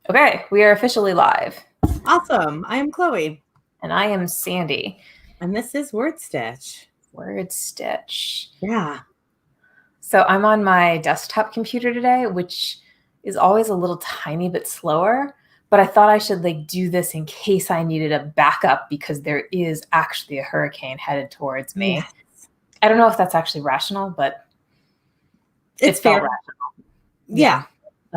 Okay, we are officially live. Awesome. I am Chloe. And I am Sandy. And this is WordStitch. WordStitch. Yeah. So I'm on my desktop computer today, which is always a little tiny bit slower. But I thought I should do this in case I needed a backup because there is actually a hurricane headed towards me. Yes. I don't know if that's actually rational, but It's fair. Rational. Yeah.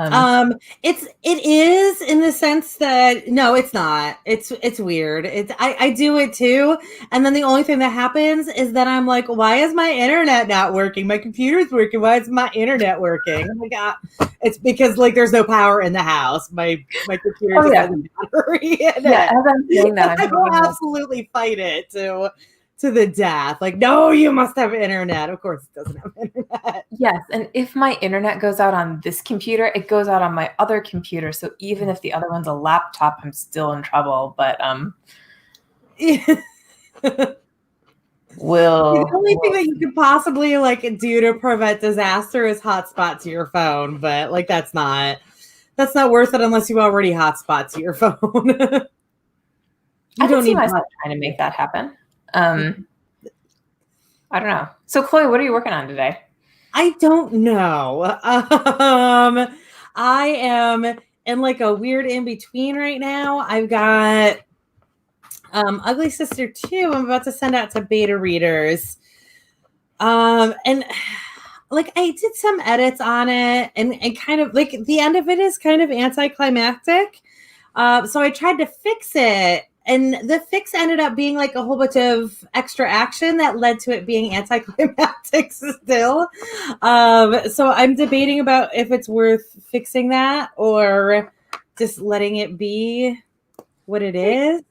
It is in the sense that no, it's not. It's weird. I do it too. And then the only thing that happens is that I'm like, why is my internet not working? My computer's working. Why is my internet working? Oh my God. It's because there's no power in the house. My computer just has a battery in it. Yeah, as I'm saying that, I will absolutely fight it to the death. No, you must have internet. Of course it doesn't have internet. Yes, and if my internet goes out on this computer, it goes out on my other computer. So even if the other one's a laptop, I'm still in trouble. But The only thing that you could possibly do to prevent disaster is hotspot to your phone, but that's not worth it unless you already hotspot to your phone. I don't see myself trying to make that happen. I don't know. So Chloe, what are you working on today? I don't know. I am in a weird in between right now. I've got Ugly Sister 2 I'm about to send out to beta readers. And I did some edits on it and kind of the end of it is kind of anticlimactic. So I tried to fix it. And the fix ended up being a whole bunch of extra action that led to it being anticlimactic still. So I'm debating about if it's worth fixing that or just letting it be what it is.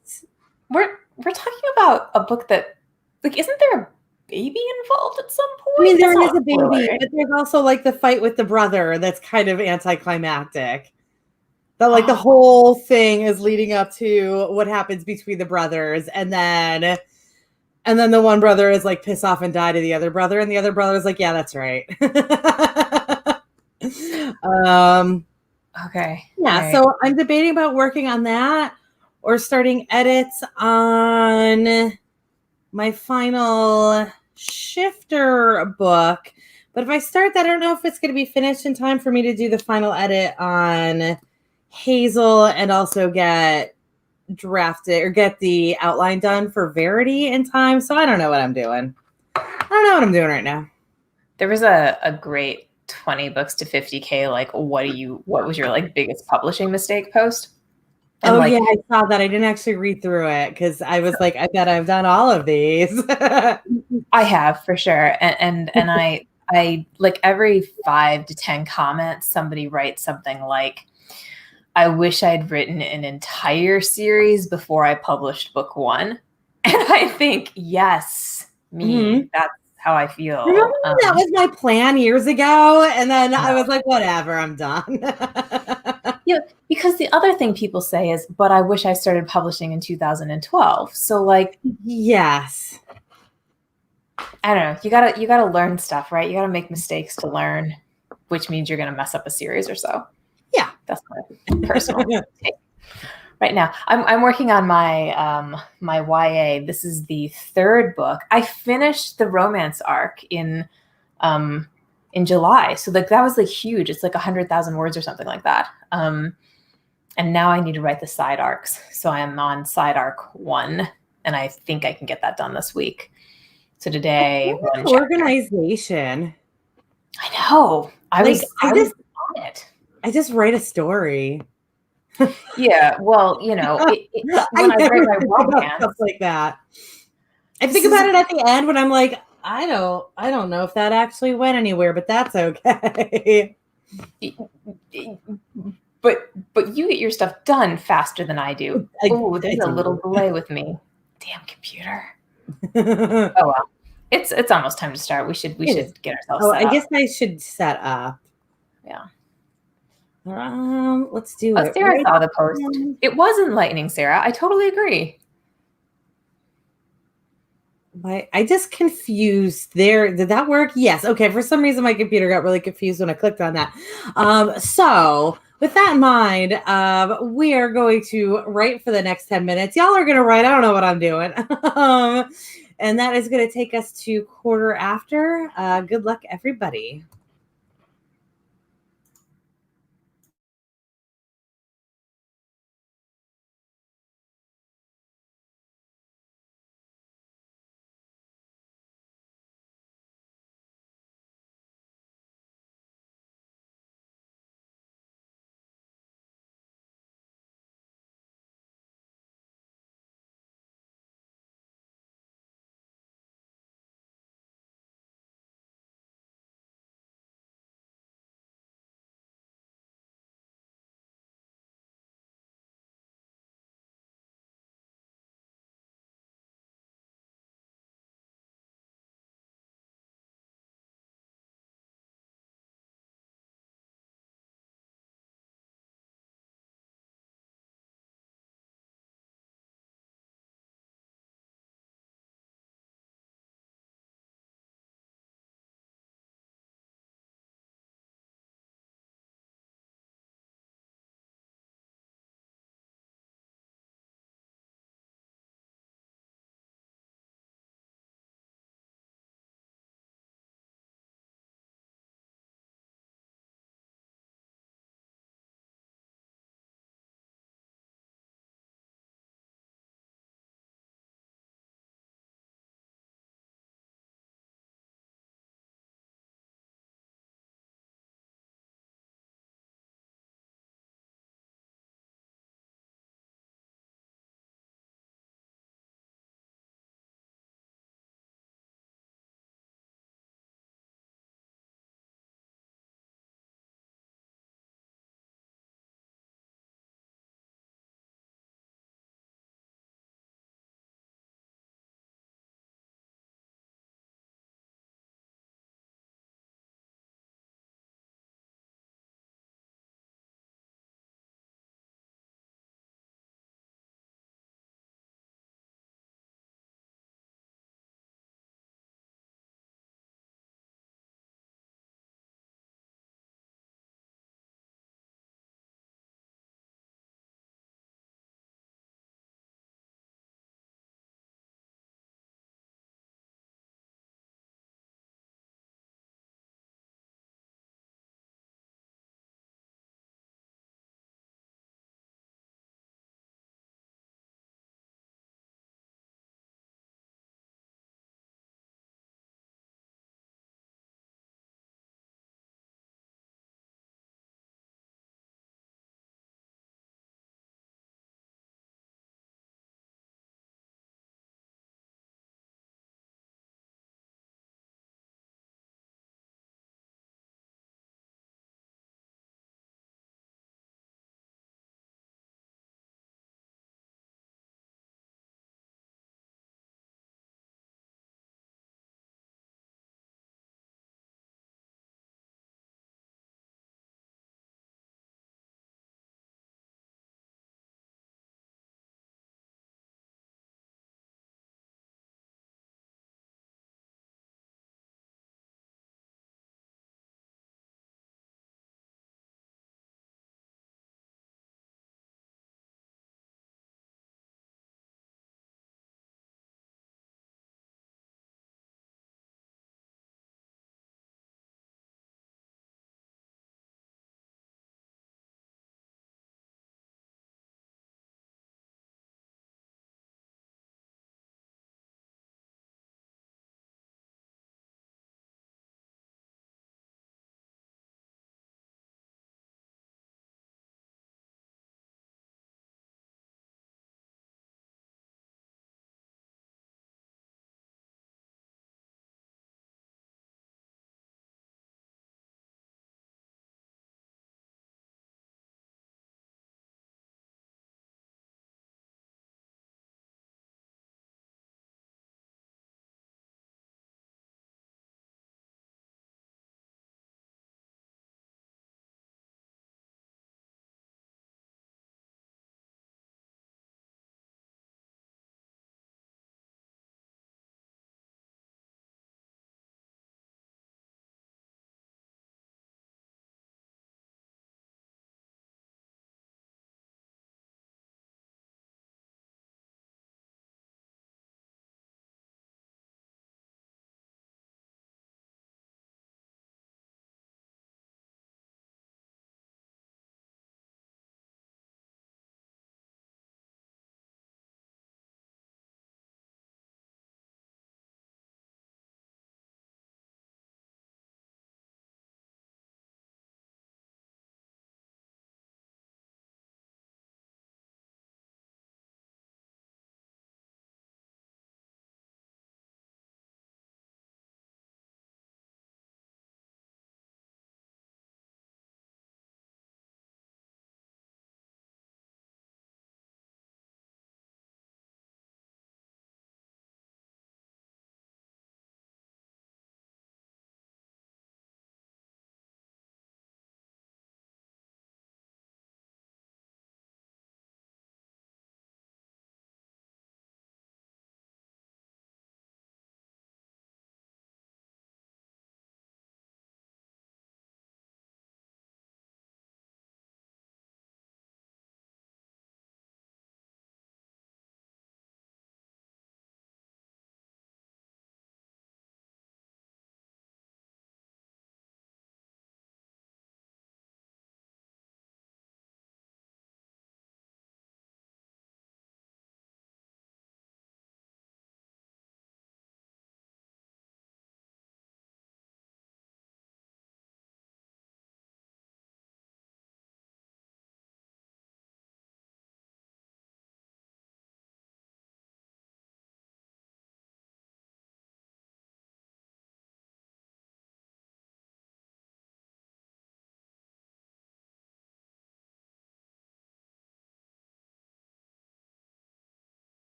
We're talking about a book that isn't there a baby involved at some point? I mean, there is a baby, but there's also the fight with the brother that's kind of anticlimactic. That the whole thing is leading up to what happens between the brothers, and then the one brother is piss off and die to the other brother, and the other brother is yeah, that's right. Okay. Yeah, right. So I'm debating about working on that or starting edits on my final Shifter book. But if I start that, I don't know if it's going to be finished in time for me to do the final edit on Hazel and also get drafted or get the outline done for Verity in time. So I don't know what I'm doing. I don't know what I'm doing right now. There was a great 20 books to 50K. What was your biggest publishing mistake post? And yeah, I saw that. I didn't actually read through it because I was I bet I've done all of these. I have for sure. And I every 5 to 10 comments, somebody writes something I wish I'd written an entire series before I published book 1. And I think, yes, that's how I feel. Remember that was my plan years ago. And then I was whatever, I'm done. Yeah, because the other thing people say is, but I wish I started publishing in 2012. So yes. I don't know. You gotta learn stuff, right? You gotta make mistakes to learn, which means you're gonna mess up a series or so. Yeah, that's my personal take. Right now, I'm working on my my YA. This is the 3rd book. I finished the romance arc in July, so that was huge. It's 100,000 words or something like that. And now I need to write the side arcs. So I am on side arc 1, and I think I can get that done this week. So today, organization. I know. I was on it. I just write a story. Yeah, well, when I write my romance, stuff like that. I think about it at the end when I'm I don't know if that actually went anywhere, but that's okay. But you get your stuff done faster than I do. Oh, there's a little delay with me. Damn computer. Oh well. It's almost time to start. We should get ourselves set up. I guess I should set up. Yeah. Let's do it. Sarah saw the post. It was enlightening, Sarah. I totally agree. I just confused there. Did that work? Yes. Okay. For some reason, my computer got really confused when I clicked on that. So with that in mind, we are going to write for the next 10 minutes. Y'all are going to write. I don't know what I'm doing. And that is going to take us to quarter after. Good luck, everybody.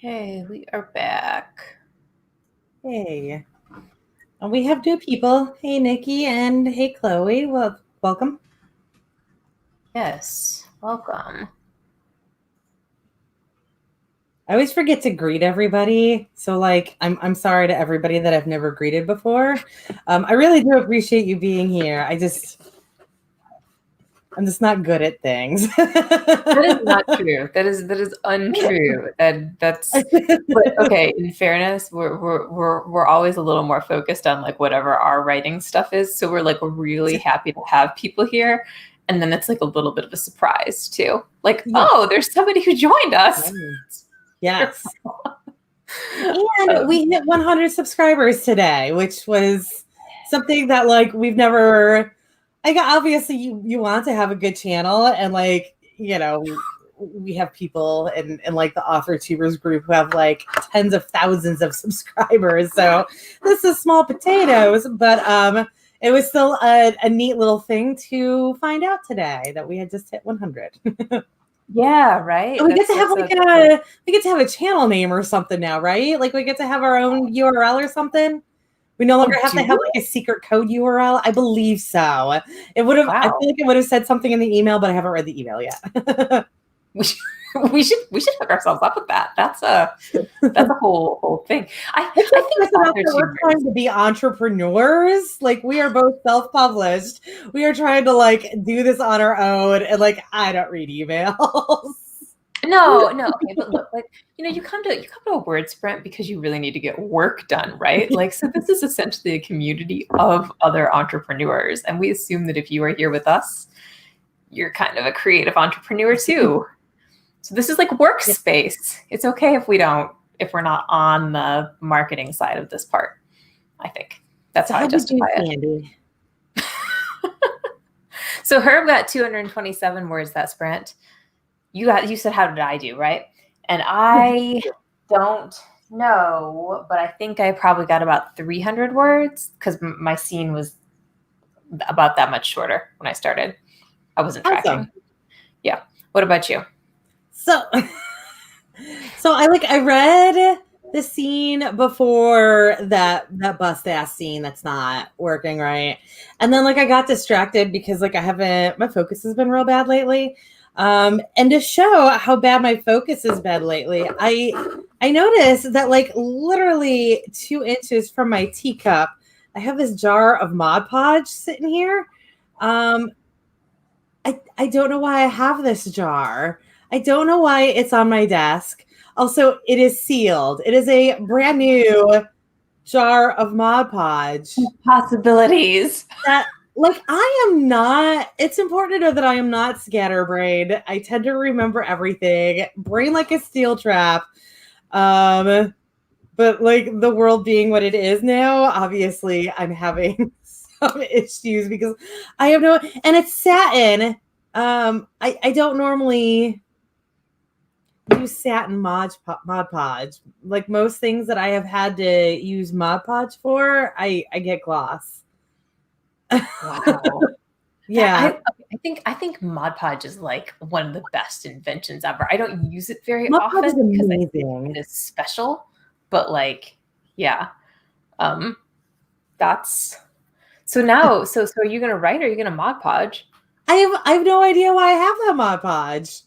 Okay, we are back. Hey. And we have new people. Hey, Nikki, and hey, Chloe. Well, welcome. Yes, welcome. I always forget to greet everybody. So, like, I'm sorry to everybody that I've never greeted before. I really do appreciate you being here. I'm just not good at things. That is not true. That is untrue. But okay, in fairness, we're always a little more focused on like whatever our writing stuff is. So we're like really happy to have people here. And then it's like a little bit of a surprise too. Like, Yeah. oh, there's somebody who joined us. Yes. And we hit 100 subscribers today, which was something that like we've never. Like obviously you want to have a good channel, and like we have people in like the author tubers group who have like tens of thousands of subscribers. So this is small potatoes, but it was still a neat little thing to find out today that we had just hit 100. Yeah, right. We get to have we get to have a channel name or something now, right? Like we get to have our own URL or something. We no longer have to have like a secret code URL. I believe so. It would have. Wow. I feel like it would have said something in the email, but I haven't read the email yet. we should hook ourselves up with that. That's a whole thing. I think we're trying to be entrepreneurs. Like we are both self-published. We are trying to like do this on our own, and like I don't read emails. No, okay, but look, like you come to a word sprint because you really need to get work done, right? Like, so this is essentially a community of other entrepreneurs, and we assume that if you are here with us, you're kind of a creative entrepreneur too. So this is like workspace. It's okay if we're not on the marketing side of this part. I think that's how I justify it. So Herb got 227 words that sprint. You said, how did I do, right? And I don't know, but I think I probably got about 300 words because my scene was about that much shorter when I started. I wasn't tracking. Awesome. Yeah. What about you? So I read the scene before that bust ass scene that's not working right. And then like I got distracted because like my focus has been real bad lately. And to show how bad my focus has been lately, I noticed that like literally 2 inches from my teacup, I have this jar of Mod Podge sitting here. I don't know why I have this jar. I don't know why it's on my desk. Also, it is sealed. It is a brand new jar of Mod Podge. Possibilities. That like I am not. It's important to know that I am not scatterbrained. I tend to remember everything. Brain like a steel trap. But like the world being what it is now, obviously I'm having some issues because I have and it's satin. I don't normally use satin Mod Podge. Like most things that I have had to use Mod Podge for, I get gloss. Wow. Yeah. I think Mod Podge is like one of the best inventions ever. I don't use it very often because I think it is special, but like, yeah. That's so now, so are you gonna write or are you gonna Mod Podge? I have no idea why I have that Mod Podge.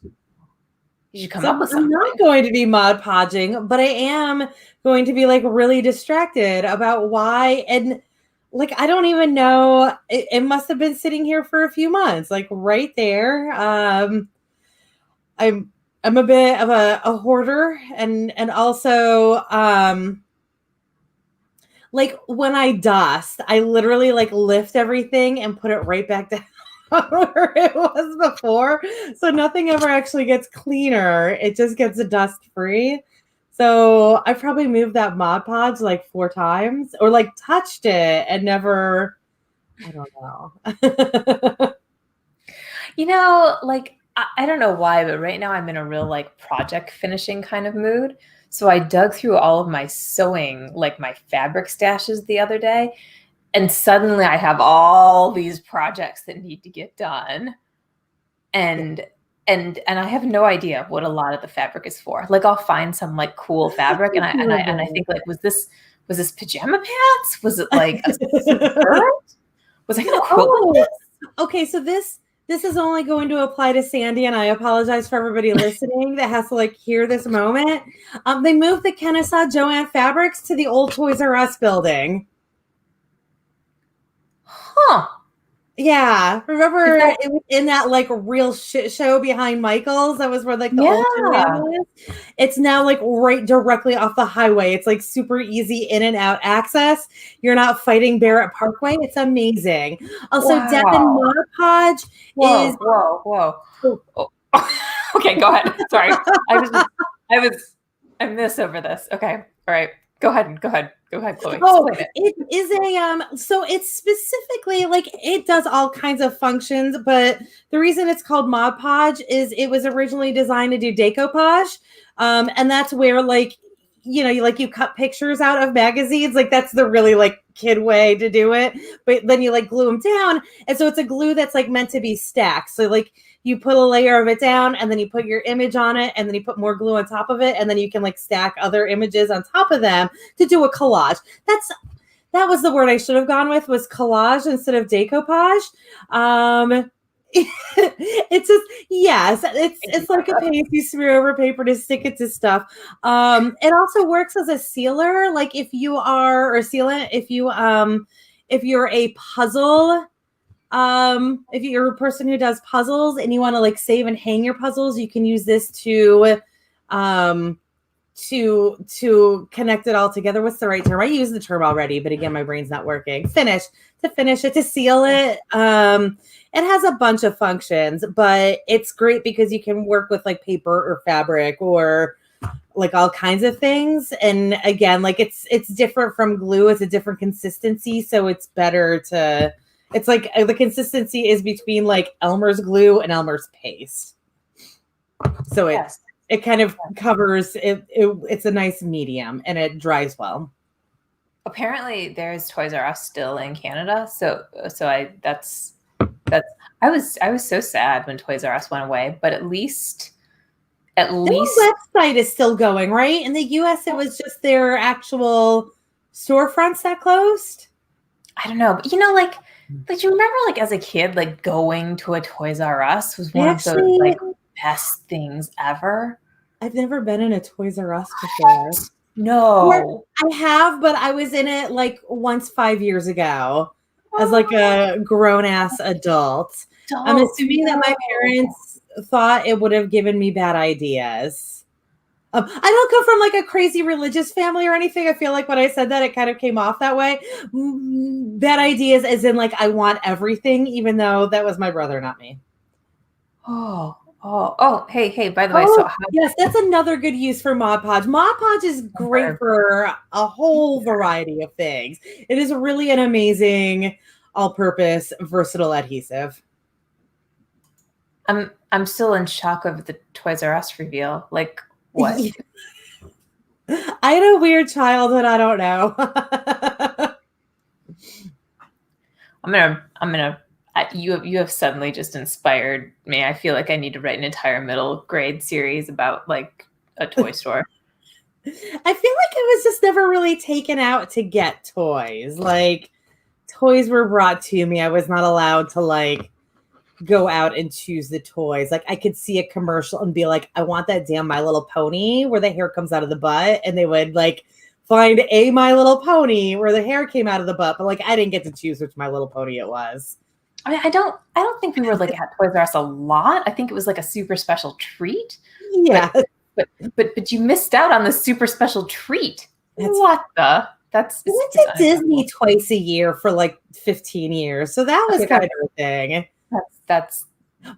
You should come up with something. I'm not going to be Mod Podging, but I am going to be like really distracted about why. And like, I don't even know. It must have been sitting here for a few months, like right there. I'm a bit of a hoarder and also, like when I dust, I literally like lift everything and put it right back down where it was before. So nothing ever actually gets cleaner. It just gets dust free. So I probably moved that Mod Podge like 4 times or like touched it and never, I don't know. Like, I don't know why, but right now I'm in a real like project finishing kind of mood. So I dug through all of my sewing, like my fabric stashes the other day. And suddenly I have all these projects that need to get done. And and I have no idea what a lot of the fabric is for. Like I'll find some like cool fabric and I think like was this pajama pants? Was it like a skirt? Was I gonna quilt with this? Okay, so this is only going to apply to Sandy, and I apologize for everybody listening that has to like hear this moment. They moved the Kennesaw Joanne fabrics to the old Toys R Us building. Huh. Yeah, remember it was in that like real shit show behind Michael's? That was where like the old Joanne was. It's now like right directly off the highway. It's like super easy in and out access. You're not fighting Barrett Parkway. It's amazing. Also, Devin Mod Podge is whoa. Oh. Okay, go ahead. Sorry, I missed over this. Okay, all right. Go ahead, Chloe. Oh, it is a so it's specifically like it does all kinds of functions, but the reason it's called Mod Podge is it was originally designed to do decoupage. And that's where like you cut pictures out of magazines, like that's the really like kid way to do it, but then you like glue them down, and so it's a glue that's like meant to be stacked. So like you put a layer of it down and then you put your image on it and then you put more glue on top of it and then you can like stack other images on top of them to do a collage. That was the word I should have gone with, was collage instead of decoupage. It's just, yes, it's like a paste you smear over paper to stick it to stuff. It also works as a sealer, like if you are, or sealant, if you're a puzzle, if you're a person who does puzzles and you want to like save and hang your puzzles, you can use this to connect it all together. What's the right term? I used the term already, but again, my brain's not working. To finish it, to seal it. It has a bunch of functions, but it's great because you can work with like paper or fabric or like all kinds of things. And again, like it's different from glue. It's a different consistency. So it's better to, it's like the consistency is between like Elmer's glue and Elmer's paste. So it kind of covers it. It's a nice medium and it dries well. Apparently there's Toys R Us still in Canada. So I was so sad when Toys R Us went away, but at least their website is still going, right? In the US, it was just their actual storefronts that closed. I don't know, but like you remember like as a kid, like going to a Toys R Us was one of those like best things ever. I've never been in a Toys R Us before. No. I have, but I was in it like once 5 years ago as like a grown-ass adult. I'm assuming that my parents thought it would have given me bad ideas. I don't come from like a crazy religious family or anything. I feel like when I said that, it kind of came off that way. Bad ideas as in like I want everything, even though that was my brother, not me. Oh, hey, by the way. So yes, that's another good use for Mod Podge. Mod Podge is great for a whole variety of things. It is really an amazing all-purpose versatile adhesive. I'm still in shock of the Toys R Us reveal. Like what? I had a weird childhood. I don't know. I'm gonna. You have suddenly just inspired me. I feel like I need to write an entire middle grade series about like a toy store. I feel like it was just never really taken out to get toys. Like toys were brought to me. I was not allowed to like go out and choose the toys. Like I could see a commercial and be like, I want that damn My Little Pony where the hair comes out of the butt, and they would like find a My Little Pony where the hair came out of the butt, but like I didn't get to choose which My Little Pony it was. I mean, I don't think we were like at Toys R Us a lot. I think it was like a super special treat. Yeah. But you missed out on the super special treat. That's we went to Disney twice a year for like 15 years. So that was kind of a thing. That's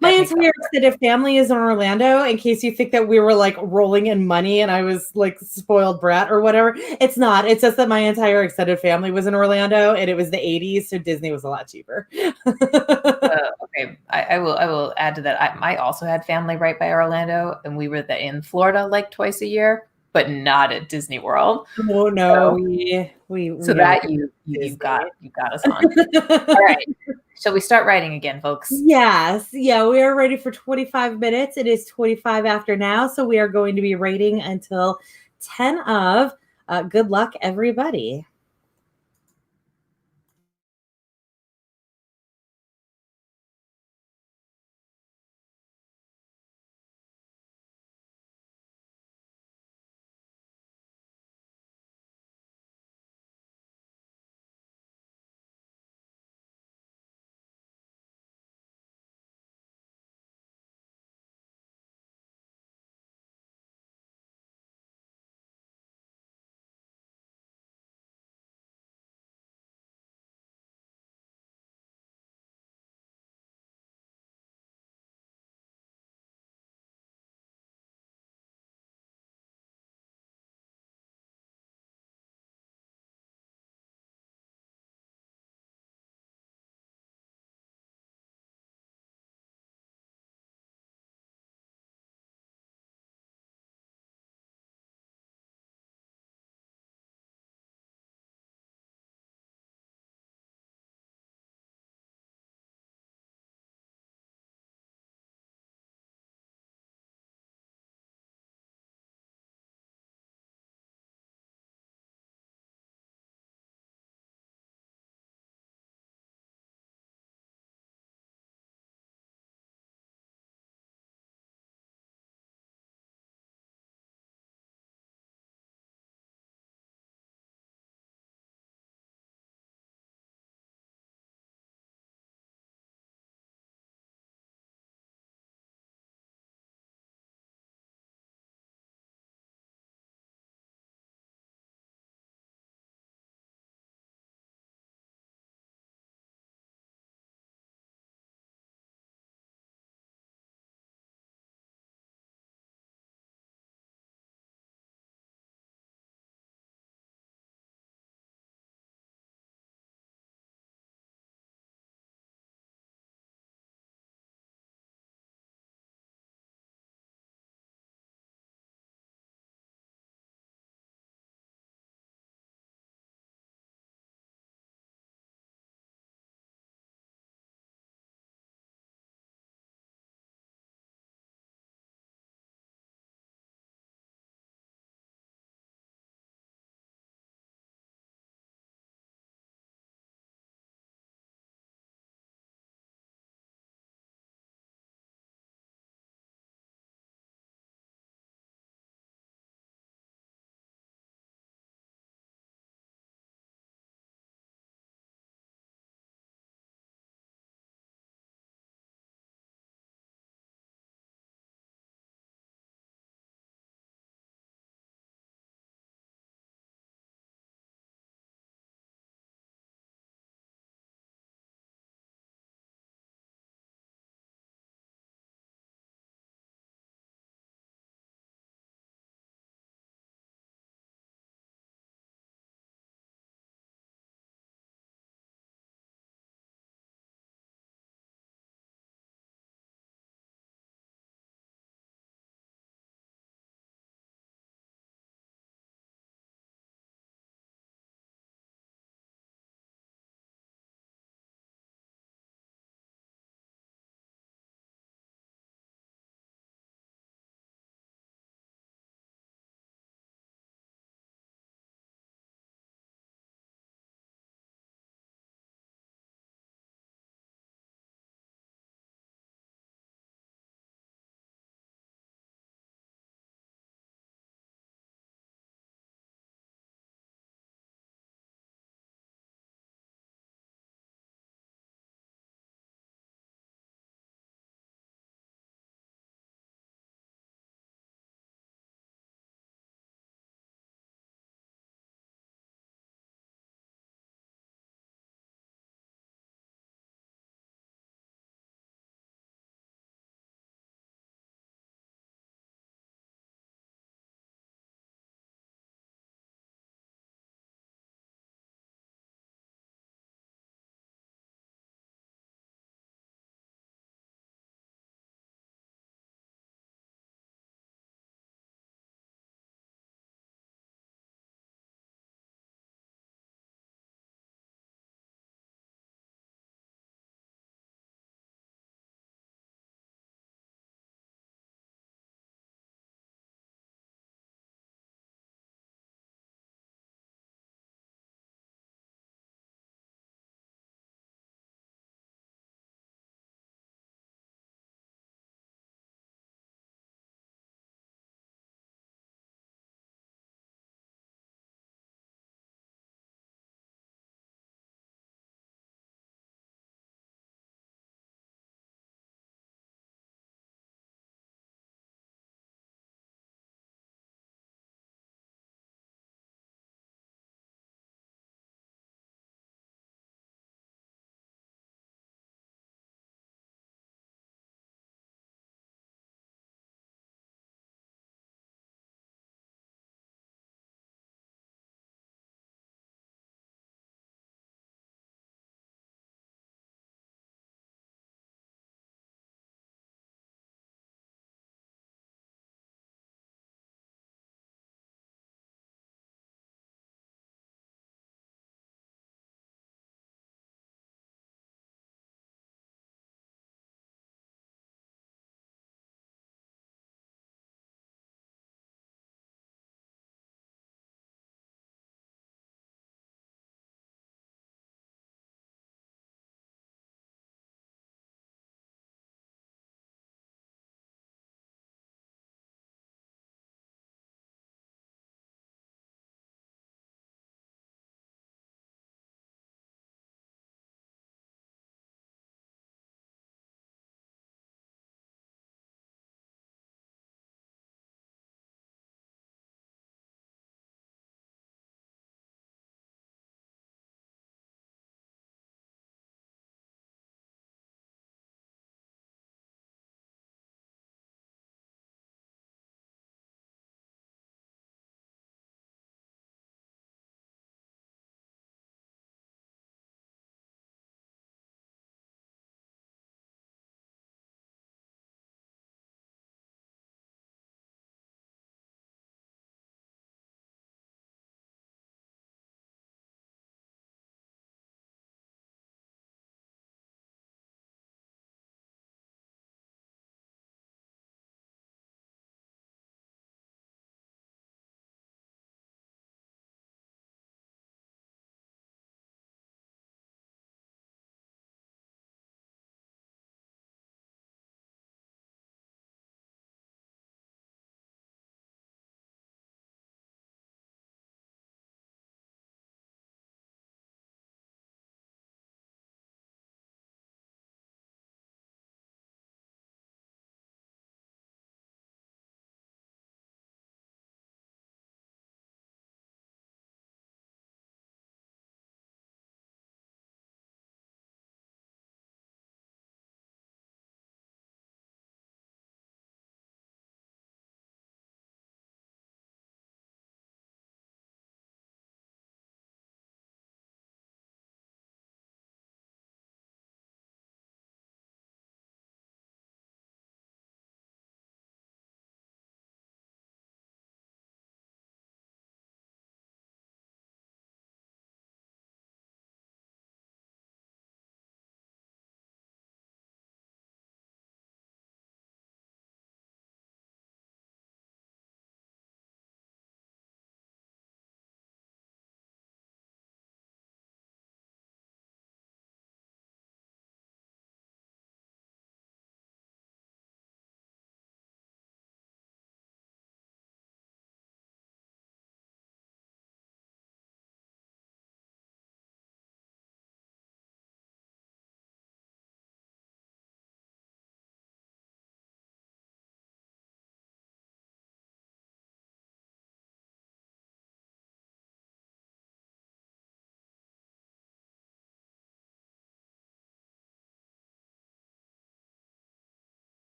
my entire extended family is in Orlando, in case you think that we were like rolling in money and I was like spoiled brat or whatever. It's not. It's just that my entire extended family was in Orlando and it was the 80s, so Disney was a lot cheaper. Okay, I will add to that. I also had family right by Orlando, and we were in Florida like twice a year, but not at Disney World. Oh no, So, we so are that you got us on. Disney. All right. Shall we start writing again, folks? Yes. Yeah, we are ready for 25 minutes. It is 25 after now, so we are going to be rating until 10 of. Good luck, everybody.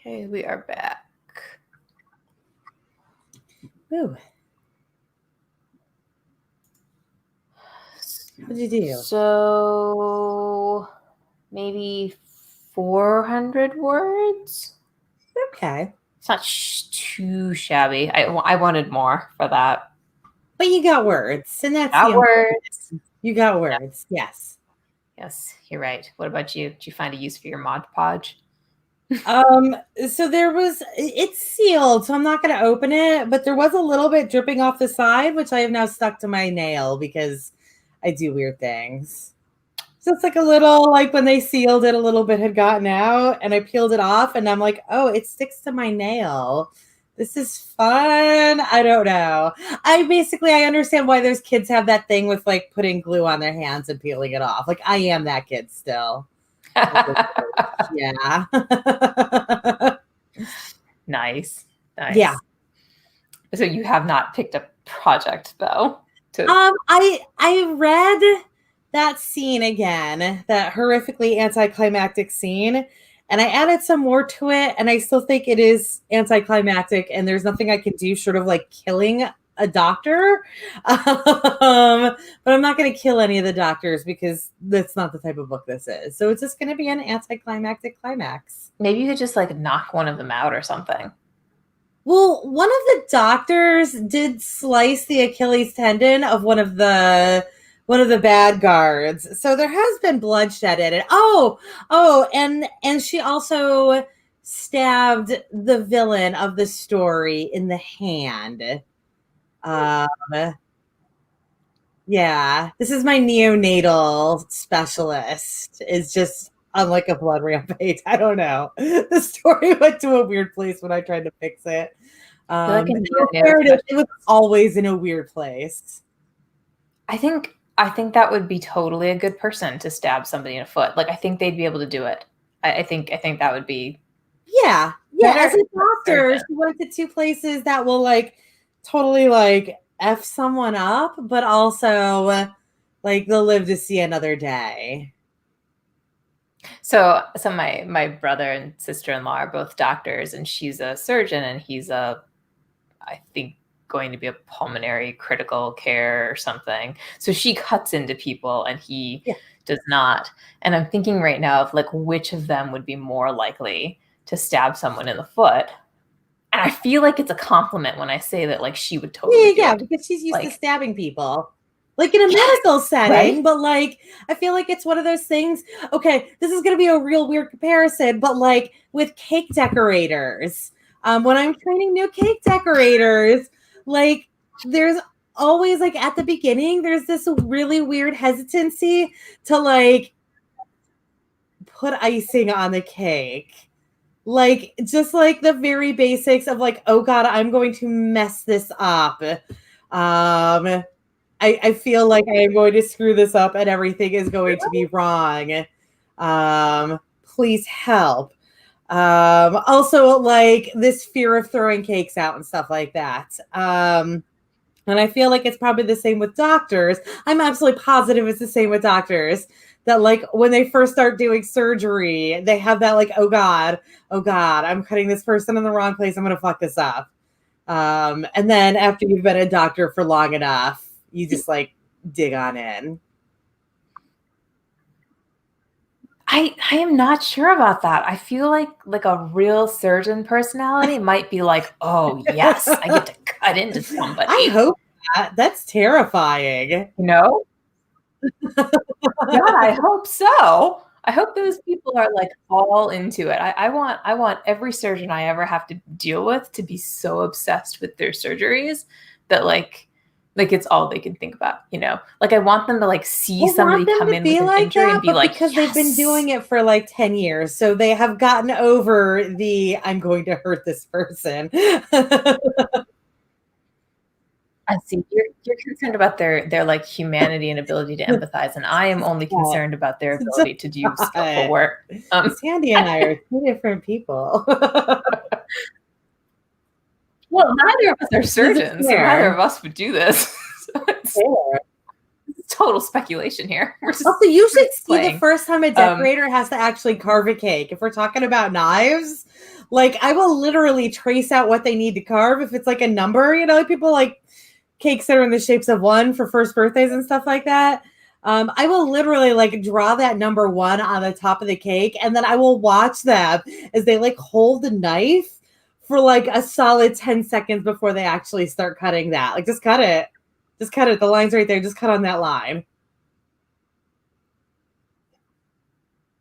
Okay, we are back. Ooh. What did you do? So maybe 400 words. Okay. It's not too shabby. I wanted more for that. But you got words, and that's Got the words. You got words. Yeah. Yes. Yes, you're right. What about you? Did you find a use for your Mod Podge? So it's sealed, so I'm not going to open it, but there was a little bit dripping off the side, which I have now stuck to my nail because I do weird things. So it's like a little, like when they sealed it, a little bit had gotten out, and I peeled it off, and I'm like, oh, it sticks to my nail. This is fun. I don't know. I understand why those kids have that thing with like putting glue on their hands and peeling it off. Like I am that kid still. Yeah. Nice. Yeah. So you have not picked a project though. I read that scene again, that horrifically anticlimactic scene, and I added some more to it, and I still think it is anticlimactic, and there's nothing I can do short of like killing a doctor. But I'm not going to kill any of the doctors because that's not the type of book this is. So it's just going to be an anticlimactic climax. Maybe you could just like knock one of them out or something. Well, one of the doctors did slice the Achilles tendon of one of the bad guards. So there has been bloodshed in it. And she also stabbed the villain of the story in the hand. Yeah, this is my neonatal specialist. Is just unlike a blood rampage. I don't know. The story went to a weird place when I tried to fix it. It was always in a weird place. I think that would be totally a good person to stab somebody in the foot. Like I think they'd be able to do it. I think that would be. Yeah. As a doctor, she went to two places that will like totally like F someone up, but also like they'll live to see another day. So my brother and sister-in-law are both doctors, and she's a surgeon and he's I think going to be a pulmonary critical care or something. So she cuts into people and he does not. And I'm thinking right now of like which of them would be more likely to stab someone in the foot. And I feel like it's a compliment when I say that like she would totally do it. Because she's used to stabbing people. Like in a medical setting, right? But like I feel like it's one of those things. Okay, this is gonna be a real weird comparison, but like with cake decorators. When I'm training new cake decorators, like there's always like at the beginning, there's this really weird hesitancy to like put icing on the cake. Like just like the very basics of like, oh God, I'm going to mess this up. I feel like I am going to screw this up and everything is going to be wrong. Please help. Also like this fear of throwing cakes out and stuff like that. And I feel like it's probably the same with doctors. I'm absolutely positive it's the same with doctors. That like when they first start doing surgery, they have that like, oh God, I'm cutting this person in the wrong place. I'm going to fuck this up. And then after you've been a doctor for long enough, you just like dig on in. I am not sure about that. I feel like a real surgeon personality might be like, oh yes, I get to cut into somebody. I hope that's terrifying. You know? Yeah, I hope so. I hope those people are like all into it. I want every surgeon I ever have to deal with to be so obsessed with their surgeries that like it's all they can think about, you know? Like I want them to like see somebody come in with an injury and be like, because they've been doing it for like 10 years. So they have gotten over the I'm going to hurt this person. I see. You're concerned about their like humanity and ability to empathize, and I am only concerned about their ability to do skillful work. Sandy and I are two different people. Well, neither of us are surgeons, so neither of us would do this. So it's total speculation here. We're just also, you should see playing. the first time a decorator has to actually carve a cake. If we're talking about knives, like I will literally trace out what they need to carve. If it's like a number, you know, like people like cakes that are in the shapes of 1 for first birthdays and stuff like that. I will literally like draw that number 1 on the top of the cake, and then I will watch them as they like hold the knife for like a solid 10 seconds before they actually start cutting that. Like, just cut it. Just cut it. The line's right there. Just cut on that line.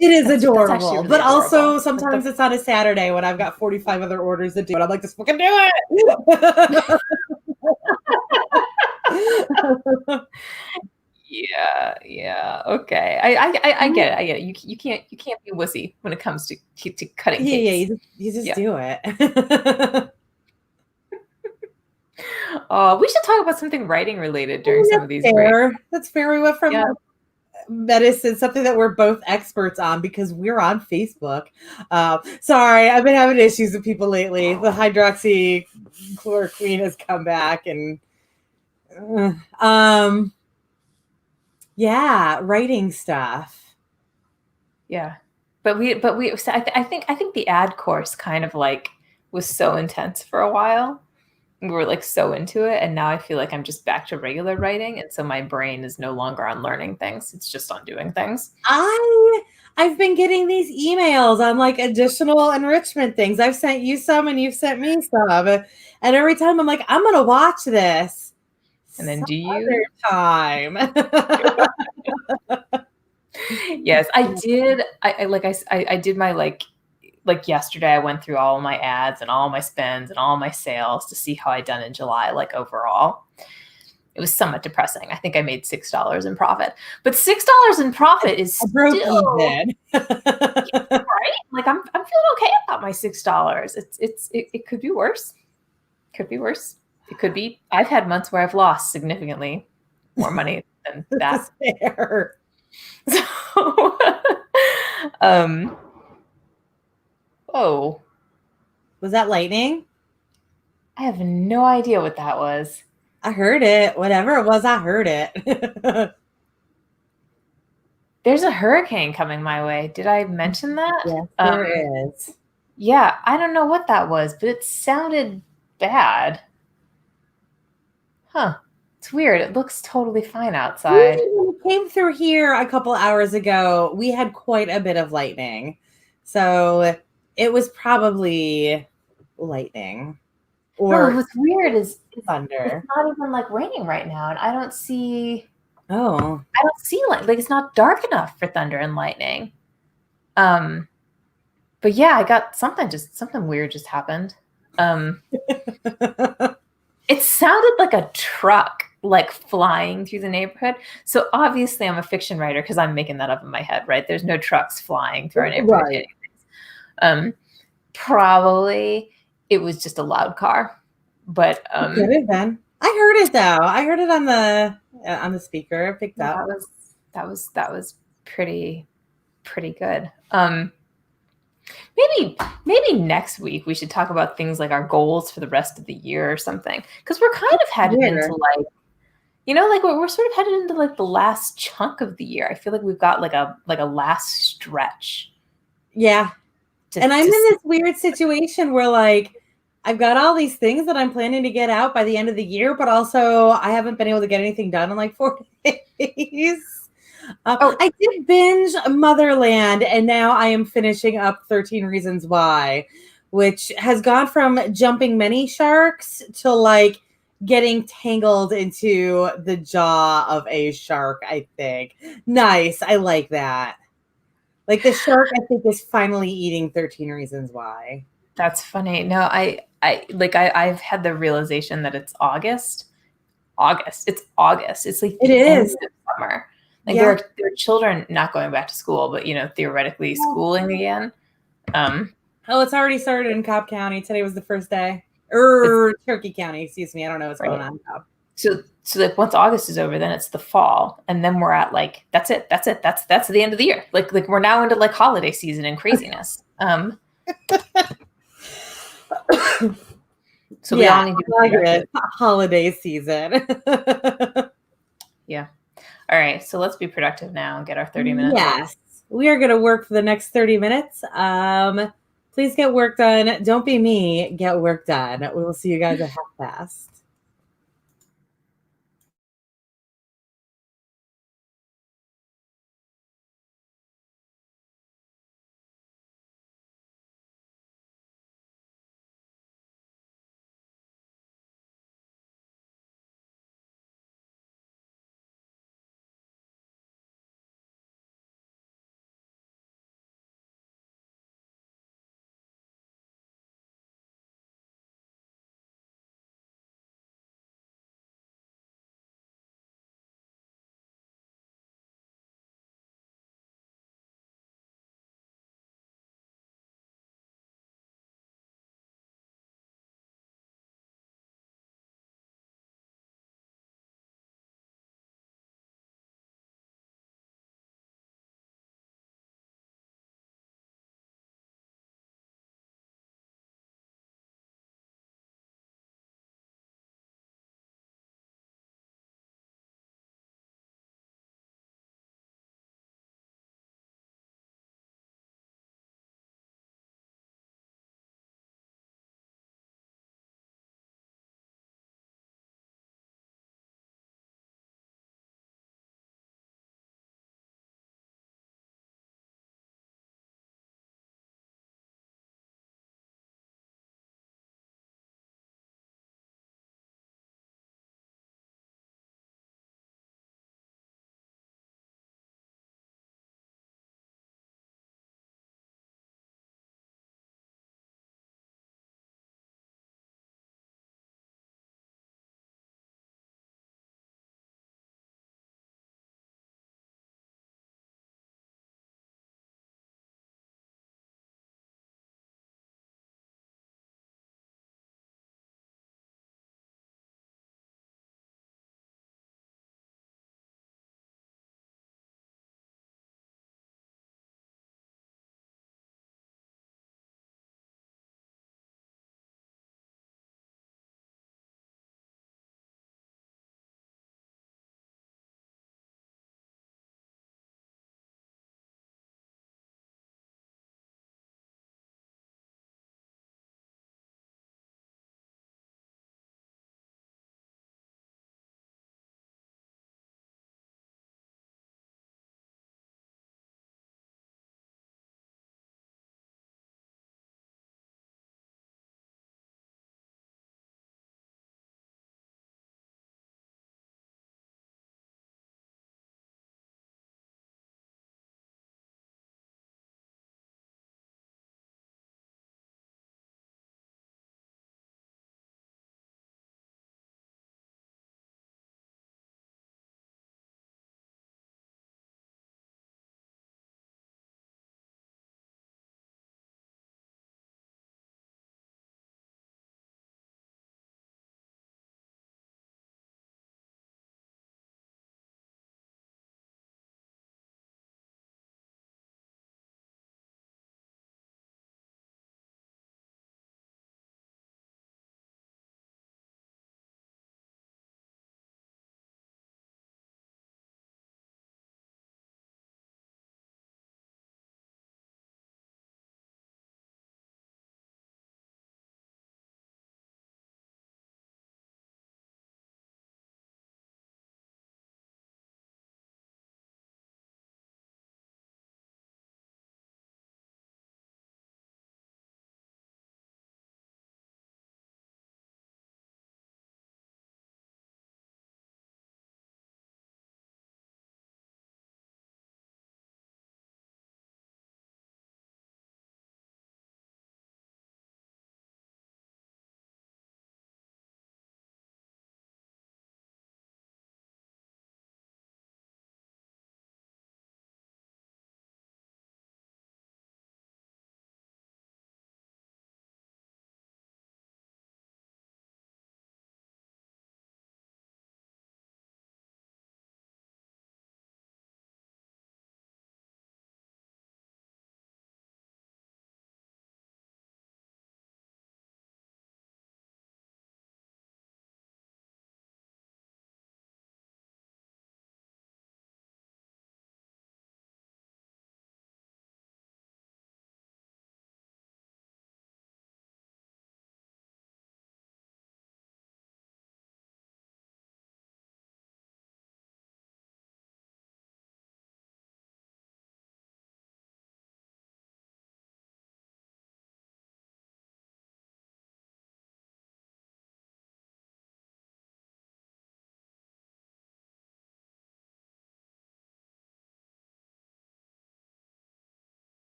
It is adorable. Really but adorable. Also sometimes it's on a Saturday when I've got 45 other orders to do, and I'm like, just fucking do it. Yeah. Okay. I get it. I get it. You can't be wussy when it comes to cutting cakes. Yeah. You just do it. We should talk about something writing related during some of these breaks. That's fair. We went from medicine, something that we're both experts on because we're on Facebook. Sorry, I've been having issues with people lately. The hydroxychloroquine has come back, and writing stuff. Yeah, but so I think the ad course kind of like was so intense for a while. We were like so into it, and now I feel like I'm just back to regular writing, and so my brain is no longer on learning things. It's just on doing things. I've been getting these emails on like additional enrichment things. I've sent you some and you've sent me some, and every time I'm like, I'm gonna watch this, and then do you other time? Yes, I did. I did my like yesterday, I went through all my ads and all my spends and all my sales to see how I done in July, like overall. It was somewhat depressing. I think I made $6 in profit, but $6 in profit is still even. Right? Like I'm feeling okay about my $6. It could be worse. Could be worse. It could be. I've had months where I've lost significantly more money than that. Fair. So, oh, was that lightning? I have no idea what that was. I heard it. Whatever it was, I heard it. There's a hurricane coming my way. Did I mention that? Yes, there is. Yeah, I don't know what that was, but it sounded bad. Huh. It's weird. It looks totally fine outside. When it came through here a couple hours ago, we had quite a bit of lightning. So it was probably lightning. Or what's weird is thunder. It's not even like raining right now, and I don't see like it's not dark enough for thunder and lightning. But yeah, I got something weird just happened. It sounded like a truck like flying through the neighborhood. So obviously I'm a fiction writer because I'm making that up in my head, right? There's no trucks flying through our neighborhood. Right. Probably it was just a loud car, but could have been. I heard it though. I heard it on the speaker. I picked up. That was pretty good. Maybe next week we should talk about things like our goals for the rest of the year or something, because we're kind of headed into like, like we're sort of headed into like the last chunk of the year. I feel like we've got like a last stretch. Yeah. And I'm in this weird situation where like I've got all these things that I'm planning to get out by the end of the year, but also I haven't been able to get anything done in like 4 days. I did binge Motherland, and now I am finishing up 13 Reasons Why, which has gone from jumping many sharks to like getting tangled into the jaw of a shark, I think. Nice. I like that. Like the shark, I think, is finally eating 13 Reasons Why. That's funny. No, I've had the realization that it's August. It's August. It's like it is summer. Like there are children not going back to school, but theoretically schooling again. It's already started in Cobb County. Today was the first day. Turkey County, excuse me. I don't know what's going on. So like once August is over, then it's the fall, and then we're at like that's it. That's the end of the year. Like we're now into like holiday season and craziness. So we all need to like it. Holiday season. Yeah. All right, so let's be productive now and get our 30 minutes in. Yes, we are going to work for the next 30 minutes. Please get work done. Don't be me. Get work done. We will see you guys at half past.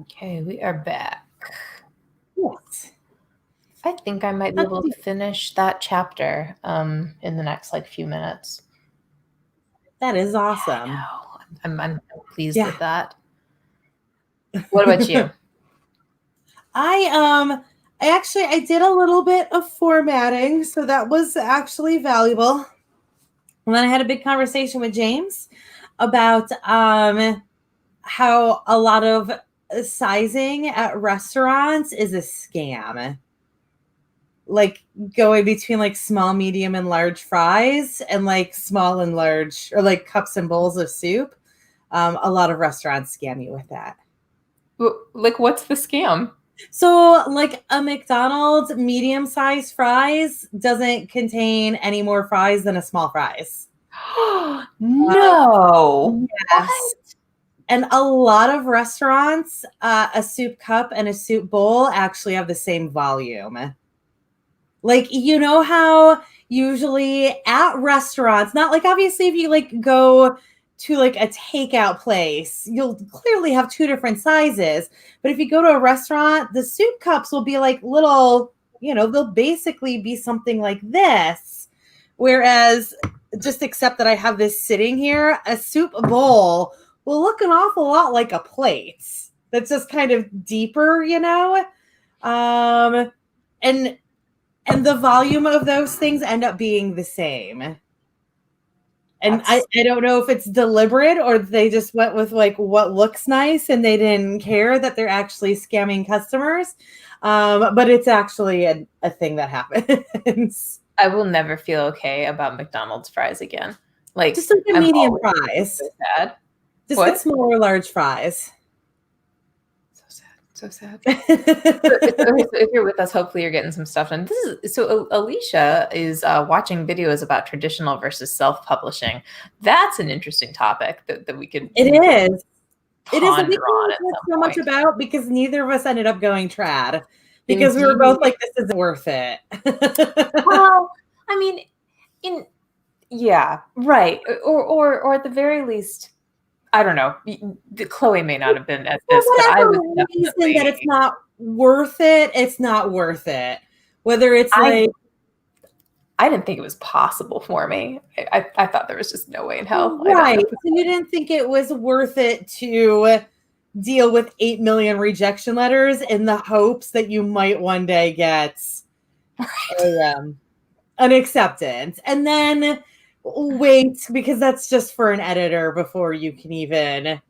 Okay, we are back. Yes. I think I might be able to finish that chapter in the next like few minutes. That is awesome. Yeah, I'm pleased Yeah. with that. What about you? I did a little bit of formatting, so that was actually valuable. And then I had a big conversation with James about how a lot of sizing at restaurants is a scam. Like going between like small, medium, and large fries and like small and large, or like cups and bowls of soup. A lot of restaurants scam you with that. Like, what's the scam? So, like a McDonald's medium-sized fries doesn't contain any more fries than a small fries. No. Yes. What? And a lot of restaurants, a soup cup and a soup bowl actually have the same volume. Like, you know how usually at restaurants, not like obviously if you like go to like a takeout place, you'll clearly have two different sizes. But if you go to a restaurant, the soup cups will be like little, they'll basically be something like this. Whereas, just except that I have this sitting here, a soup bowl will look an awful lot like a plate that's just kind of deeper, and the volume of those things end up being the same. And I don't know if it's deliberate or they just went with like what looks nice and they didn't care that they're actually scamming customers. But it's actually a thing that happens. I will never feel okay about McDonald's fries again. Like, just like a medium fries. So sad. Just get small or large fries. So sad. If you're with us, hopefully you're getting some stuff done. So Alicia is watching videos about traditional versus self-publishing. That's an interesting topic that we could. It is. It is. We so much about because neither of us ended up going trad because we were both like, this isn't worth it. Well, I mean, yeah, right. Or at the very least, I don't know. Chloe may not have been at this, but I was definitely that it's not worth it. It's not worth it. Whether it's like, I didn't think it was possible for me. I thought there was just no way in hell. Right. So you didn't think it was worth it to deal with 8 million rejection letters in the hopes that you might one day get an acceptance, and then wait, because that's just for an editor before you can even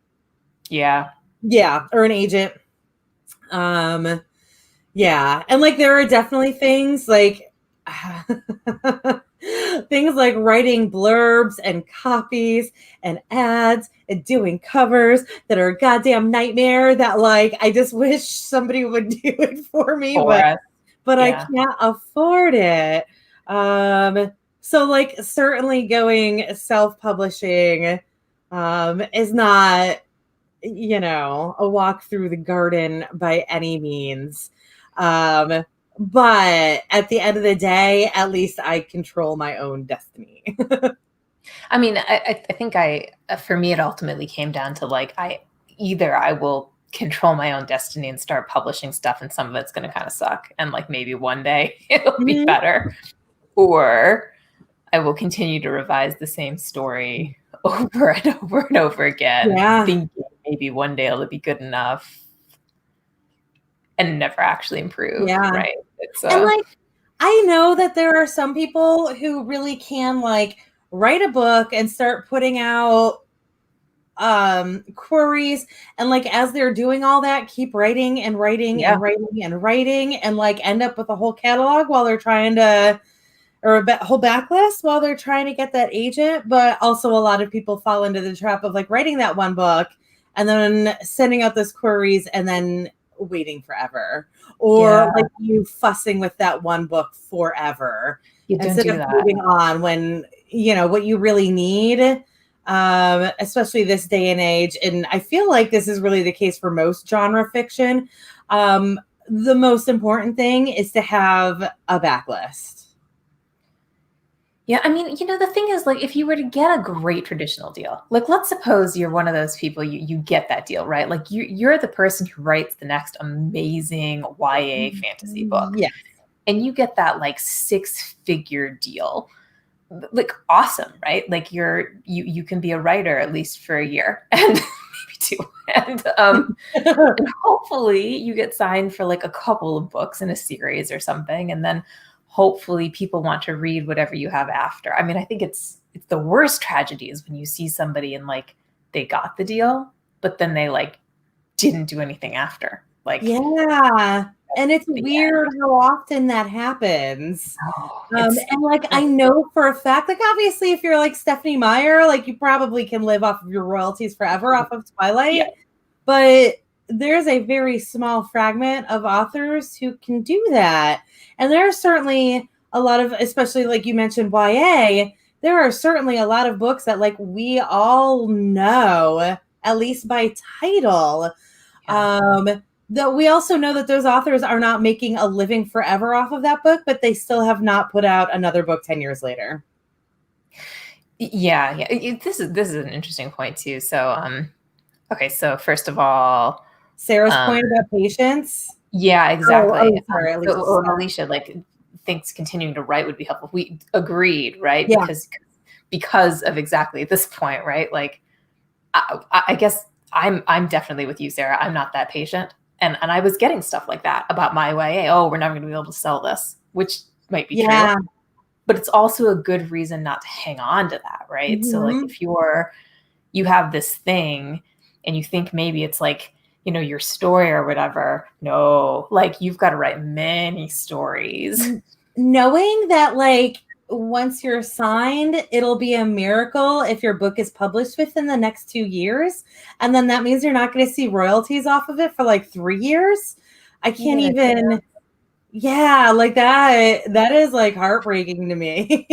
or an agent. And like there are definitely things like things like writing blurbs and copies and ads and doing covers that are a goddamn nightmare that like I just wish somebody would do it for me, but I can't afford it. So like certainly going self-publishing is not, a walk through the garden by any means. But at the end of the day, at least I control my own destiny. I mean, I think for me, it ultimately came down to like, I will control my own destiny and start publishing stuff, and some of it's going to kind of suck. And like maybe one day it'll be better, or I will continue to revise the same story over and over and over again, thinking maybe one day it'll be good enough, and never actually improve. Right. And like, I know that there are some people who really can like write a book and start putting out queries, and like as they're doing all that, keep writing and writing and writing and writing, and like end up with a whole catalog while they're trying to, or a whole backlist while they're trying to get that agent. But also a lot of people fall into the trap of like writing that one book and then sending out those queries and then waiting forever, or like you fussing with that one book forever instead of moving on when what you really need, especially this day and age. And I feel like this is really the case for most genre fiction. The most important thing is to have a backlist. Yeah, I mean, the thing is, like, if you were to get a great traditional deal, like, let's suppose you're one of those people, you get that deal, right? Like, you're the person who writes the next amazing YA fantasy book, Yeah. and you get that like 6-figure deal. Like, awesome, right? Like, you can be a writer at least for a year and maybe two, and hopefully you get signed for like a couple of books in a series or something, and then hopefully people want to read whatever you have after. I mean, I think it's the worst tragedy is when you see somebody and like they got the deal, but then they like didn't do anything after. Like, yeah. And it's the weird end. how often that happens. Oh, And like, I know for a fact, like, obviously, if you're like Stephanie Meyer, like, you probably can live off of your royalties forever off of yeah. Twilight. But there's a very small fragment of authors who can do that. And there are certainly a lot of, especially like you mentioned, YA, there are certainly a lot of books that like we all know, at least by title. Yeah. Though we also know that those authors are not making a living forever off of that book, but they still have not put out another book 10 years later. Yeah. This is an interesting point too. So, okay. So first of all, Sarah's um, point about patience. yeah, exactly. Sorry, Alicia. Alicia like thinks continuing to write would be helpful. We agreed, right? Yeah. Because of exactly this point, right? Like, I guess I'm definitely with you, Sarah. I'm not that patient. And I was getting stuff like that about my YA. Oh, we're never going to be able to sell this, which might be Yeah. true. But it's also a good reason not to hang on to that, right? So like if you have this thing and you think maybe it's like, your story or whatever, no, like you've got to write many stories. Knowing that like once you're signed, it'll be a miracle if your book is published within the next 2 years. And then that means you're not going to see royalties off of it for like 3 years. I can't even. Yeah, like that is like heartbreaking to me.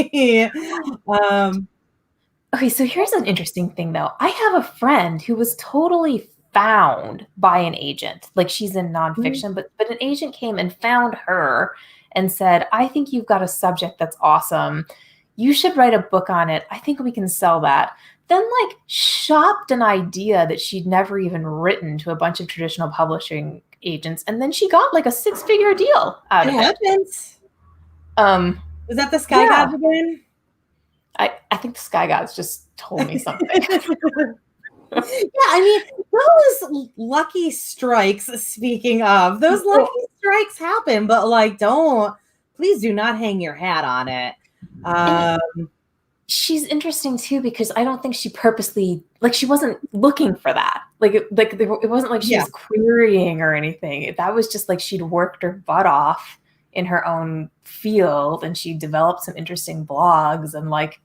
Okay, so here's an interesting thing though. I have a friend who was totally found by an agent. Like she's in nonfiction, but an agent came and found her and said, I think you've got a subject that's awesome. You should write a book on it. I think we can sell that. Then like shopped an idea that she'd never even written to a bunch of traditional publishing agents, and then she got like a 6-figure deal out of it. Happens. Is that the Sky Gods again? I think the Sky Gods just told me something. Yeah, I mean, those lucky strikes, speaking of, those lucky strikes happen, but like, please do not hang your hat on it. She's interesting too, because I don't think she purposely, like she wasn't looking for that. It wasn't like she was querying or anything. That was just like she'd worked her butt off in her own field and she developed some interesting blogs and like,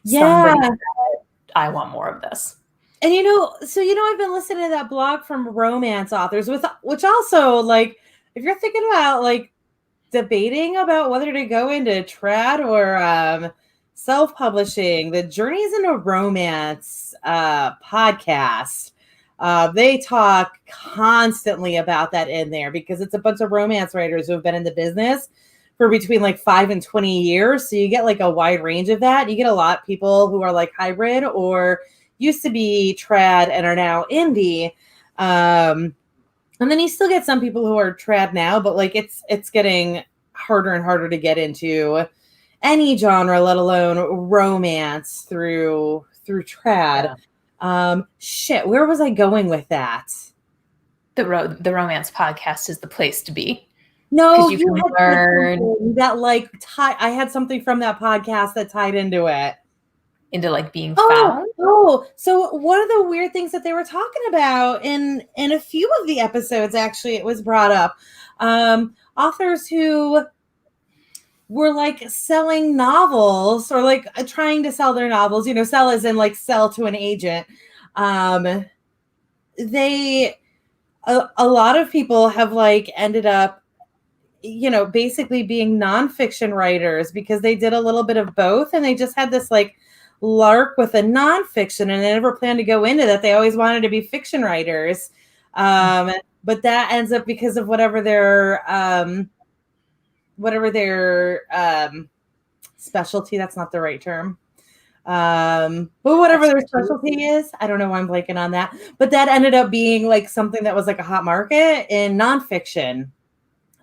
somebody said, I want more of this. And I've been listening to that blog from romance authors which also like, if you're thinking about like debating about whether to go into trad or self-publishing, the Journeys into Romance podcast, they talk constantly about that in there because it's a bunch of romance writers who have been in the business for between like 5 and 20 years. So you get like a wide range of that. You get a lot of people who are like hybrid or used to be trad and are now indie. And then you still get some people who are trad now, but like it's getting harder and harder to get into any genre, let alone romance through trad. Yeah. Where was I going with that? The romance podcast is the place to be. No, you can learn that like I had something from that podcast that tied into it. Into like being found? So one of the weird things that they were talking about in a few of the episodes, actually, it was brought up. Authors who were like selling novels or like trying to sell their novels, sell as in like sell to an agent. A lot of people have like ended up, basically being nonfiction writers because they did a little bit of both and they just had this like lark with a nonfiction and they never planned to go into that. They always wanted to be fiction writers. But that ends up because of whatever their specialty. That's not the right term. But whatever their specialty is, I don't know why I'm blanking on that. But that ended up being like something that was like a hot market in nonfiction.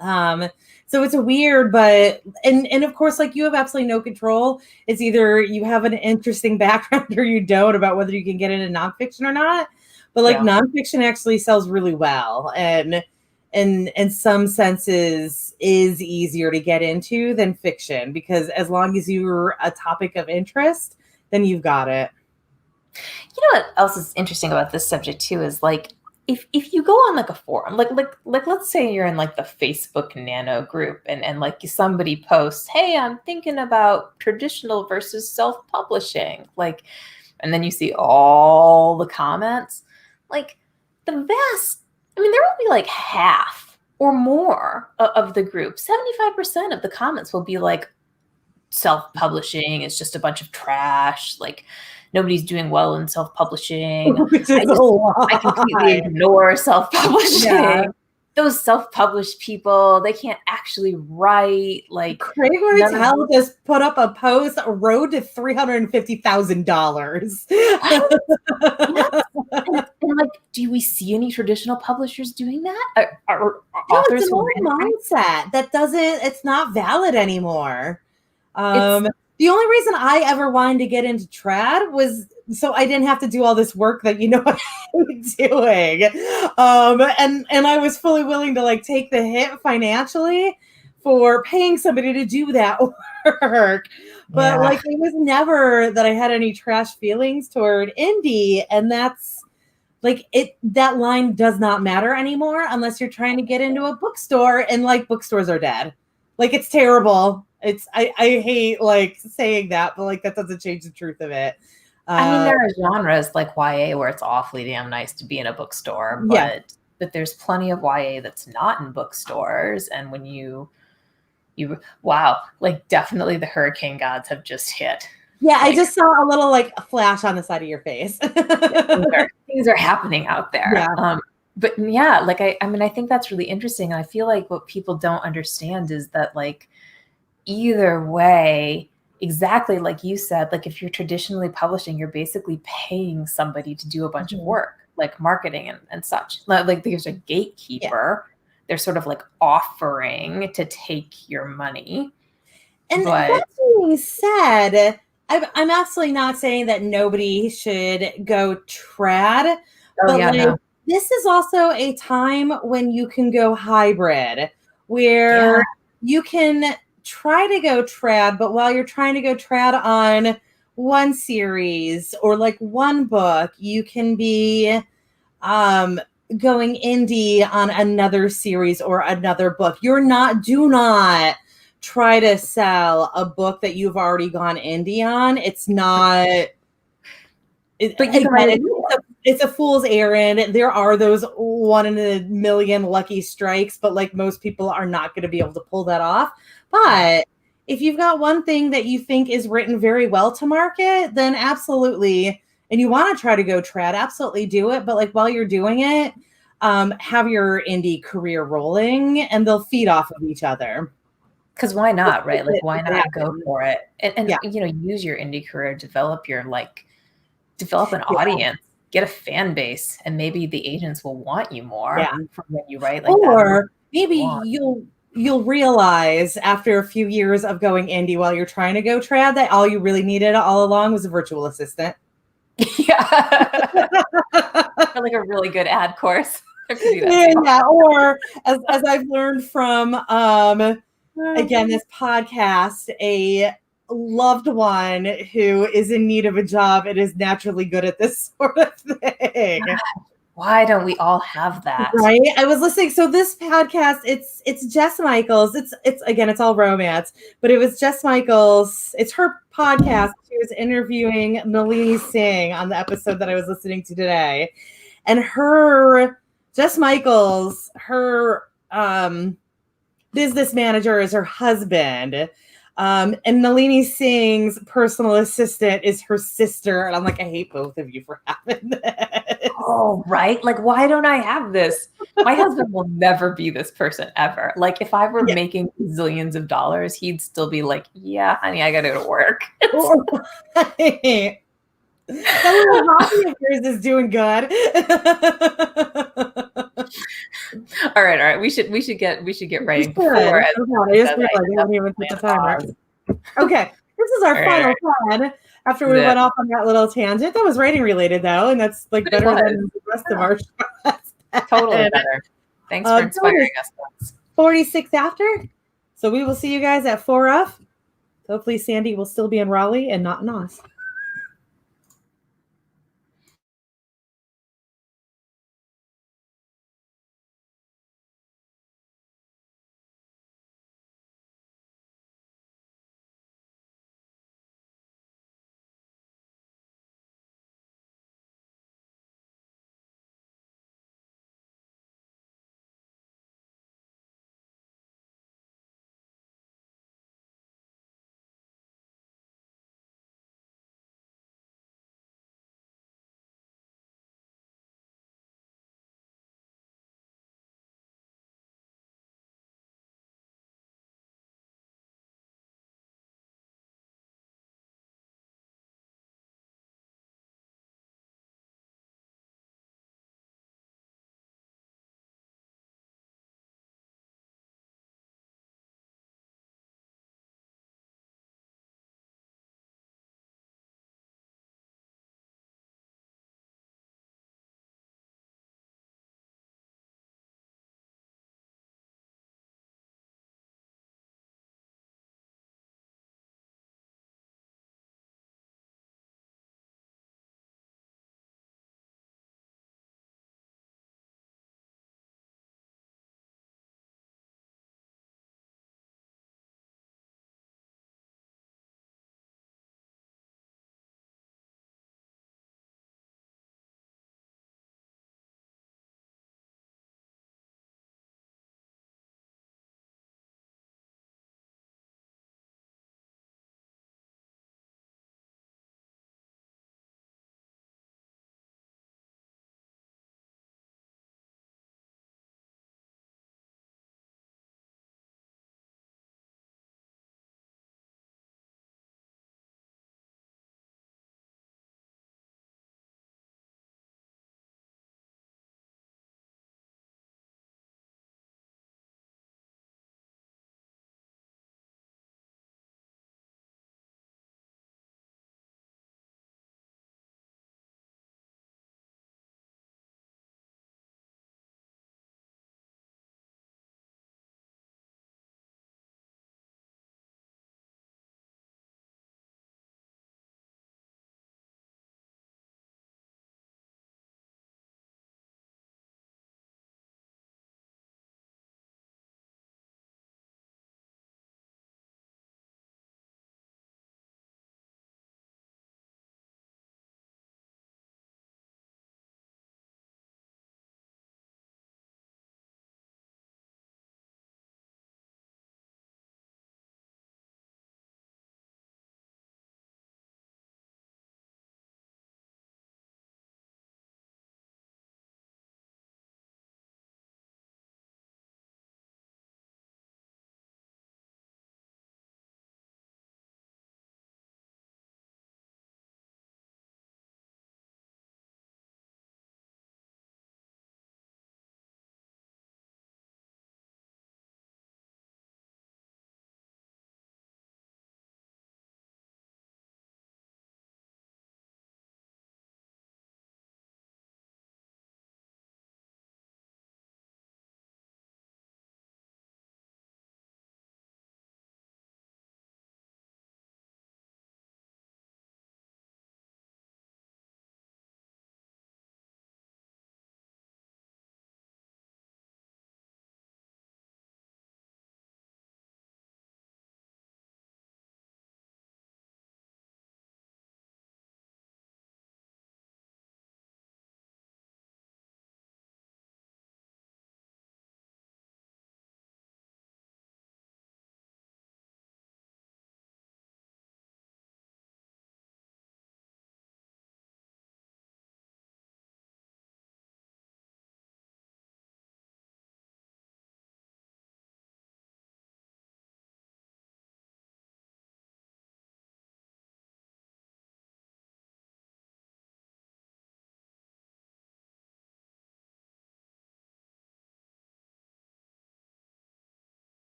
So it's a weird, but and of course, like you have absolutely no control. It's either you have an interesting background or you don't about whether you can get into nonfiction or not. But like nonfiction actually sells really well, and in some senses is easier to get into than fiction, because as long as you're a topic of interest, then you've got it. You know what else is interesting about this subject too is like if you go on like a forum, like let's say you're in like the Facebook Nano group and like somebody posts, hey, I'm thinking about traditional versus self-publishing, like, and then you see all the comments, like there will be like half or more of the group, 75% of the comments will be like, self-publishing is just a bunch of trash, like nobody's doing well in self-publishing. I completely ignore self-publishing. Yeah. Those self-published people, they can't actually write. Like Craig Martell just put up a post, a road to $350,000. And like, do we see any traditional publishers doing that? Are authors it's an old mindset that it's not valid anymore. The only reason I ever wanted to get into trad was so I didn't have to do all this work that I'm doing. And I was fully willing to like take the hit financially for paying somebody to do that work. But like it was never that I had any trash feelings toward indie, and that's like that line does not matter anymore unless you're trying to get into a bookstore, and like bookstores are dead. Like it's terrible. I hate like saying that, but like that doesn't change the truth of it. I mean, there are genres like YA where it's awfully damn nice to be in a bookstore, but there's plenty of YA that's not in bookstores. And when you wow, like definitely the hurricane gods have just hit. Yeah, like, I just saw a little like a flash on the side of your face. things are happening out there. Yeah. But yeah, like I think that's really interesting. I feel like what people don't understand is that like either way, exactly like you said, like if you're traditionally publishing, you're basically paying somebody to do a bunch of work, like marketing and such. Like there's a gatekeeper. Yeah. They're sort of like offering to take your money. And that being said, I'm absolutely not saying that nobody should go trad. This is also a time when you can go hybrid, where you can try to go trad, but while you're trying to go trad on one series or like one book, you can be going indie on another series or another book. Do not try to sell a book that you've already gone indie on. It's not. It's a fool's errand. There are those 1 in a million lucky strikes, but like most people are not going to be able to pull that off. But if you've got one thing that you think is written very well to market, then absolutely. And you want to try to go trad, absolutely do it. But like while you're doing it, have your indie career rolling, and they'll feed off of each other. Because why not, right? Like why not go for it? And use your indie career, develop an audience, get a fan base, and maybe the agents will want you more from when you write like that. Or maybe you'll realize after a few years of going indie while you're trying to go trad that all you really needed all along was a virtual assistant. Yeah. Or like a really good ad course. Yeah. Or as I've learned from again, this podcast, a loved one who is in need of a job and is naturally good at this sort of thing. Why don't we all have that? Right. I was listening. So this podcast, it's Jess Michaels. It's again, it's all romance, but it was Jess Michaels. It's her podcast. She was interviewing Nalini Singh on the episode that I was listening to today. And Jess Michaels, her business manager is her husband. And Nalini Singh's personal assistant is her sister. And I'm like, I hate both of you for having this. Oh, right. Like, why don't I have this? My husband will never be this person ever. Like, if I were making zillions of dollars, he'd still be like, yeah, honey, I got to go to work. That little hobby of yours is doing good. All right. We should get writing before. I just realized I haven't even put the timer. Okay, this is our final plan. After we went off on that little tangent, that was writing related though, and that's like better than the rest of our shows. Totally better. Thanks for inspiring us. 46 after. So we will see you guys at 4F. Hopefully Sandy will still be in Raleigh and not in Oz.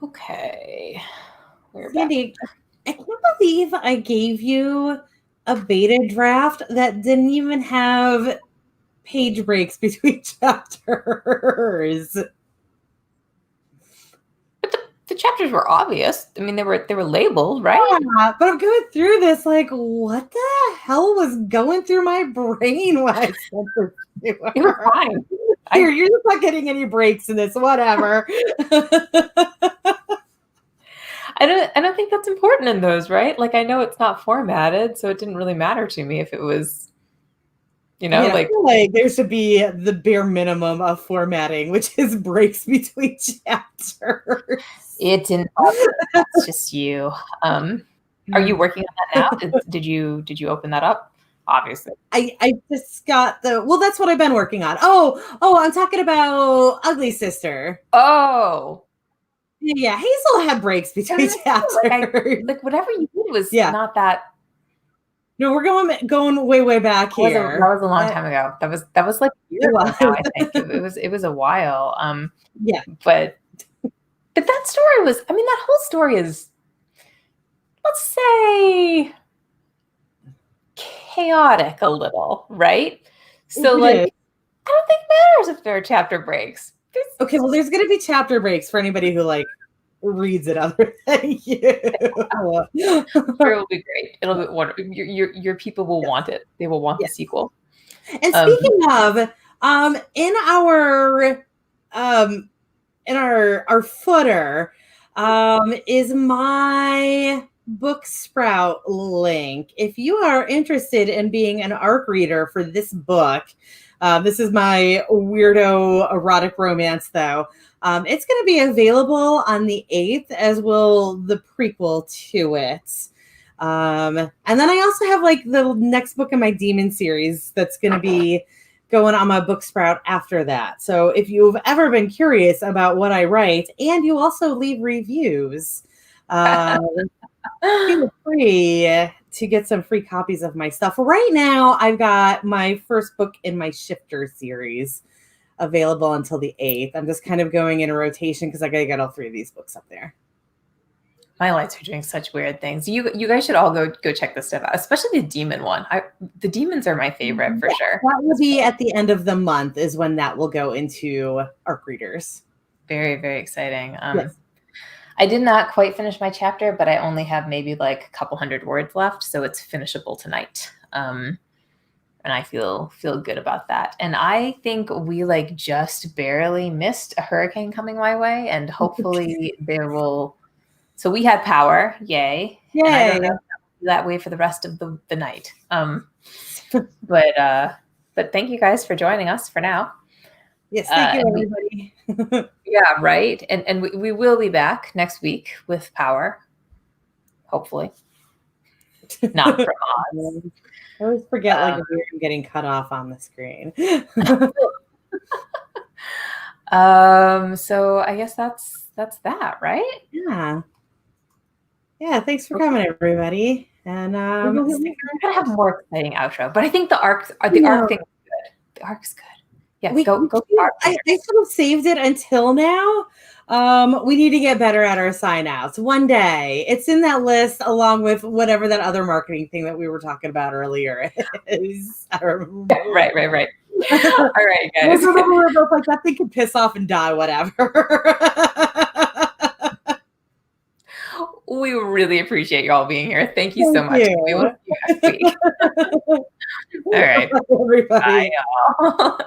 Okay. We're back. Sandy, I can't believe I gave you a beta draft that didn't even have page breaks between chapters. But the chapters were obvious. I mean, they were labeled, right? Yeah, but I'm going through this like, what the hell was going through my brain when I sent this to her? You were fine. Here, you're just not getting any breaks in this, whatever. I don't think that's important in those, right? Like, I know it's not formatted, so it didn't really matter to me if it was, I like feel like there should be the bare minimum of formatting, which is breaks between chapters. it didn't. That's just you. Are you working on that now? Did you open that up? Obviously. I just got that's what I've been working on. Oh, I'm talking about Ugly Sister. Oh. Yeah, Hazel had breaks between chapters. Like whatever you did was not that. No, we're going way back here. That was a long time ago. That was like a year ago now, I think. It was a while. Yeah. But that story was, I mean, that whole story is, let's say, chaotic a little, right? So like, I don't think it matters if there are chapter breaks. Okay, well, there's going to be chapter breaks for anybody who like reads it other than you. It will be great. It'll be wonderful. Your people will want it. They will want the sequel. And speaking of, in our footer, is my Book Sprout link. If you are interested in being an ARC reader for this book, this is my weirdo erotic romance, though. It's going to be available on the 8th, as will the prequel to it. And then I also have like the next book in my Demon series that's going to be going on my Book Sprout after that. So if you've ever been curious about what I write, and you also leave reviews, feel free to get some free copies of my stuff. Right now, I've got my first book in my Shifter series available until the 8th. I'm just kind of going in a rotation because I got to get all 3 of these books up there. My lights are doing such weird things. You guys should all go check this stuff out, especially the demon one. The demons are my favorite for sure. That will be at the end of the month is when that will go into ARC readers. Very, very exciting. Yes. I did not quite finish my chapter, but I only have maybe like a couple hundred words left, so it's finishable tonight. And I feel good about that. And I think we like just barely missed a hurricane coming my way, and hopefully there will. So we had power, yay! And I don't know if that will be that way for the rest of the night. But thank you guys for joining us for now. Yes, thank you, everybody. Yeah, right. And we will be back next week with power, hopefully. Not from us. I always forget like if I'm getting cut off on the screen. So I guess that's that, right? Yeah. Yeah, thanks for coming, everybody. And we're gonna have a more exciting outro, but I think the arc thing is good. The arc's good. Yeah, go. I sort of saved it until now. We need to get better at our sign outs. One day, it's in that list along with whatever that other marketing thing that we were talking about earlier is. Right. All right, guys. We're both like that thing could piss off and die, whatever. We really appreciate you all being here. Thank you so much. We will see you next week. All right. Everybody. Bye, y'all.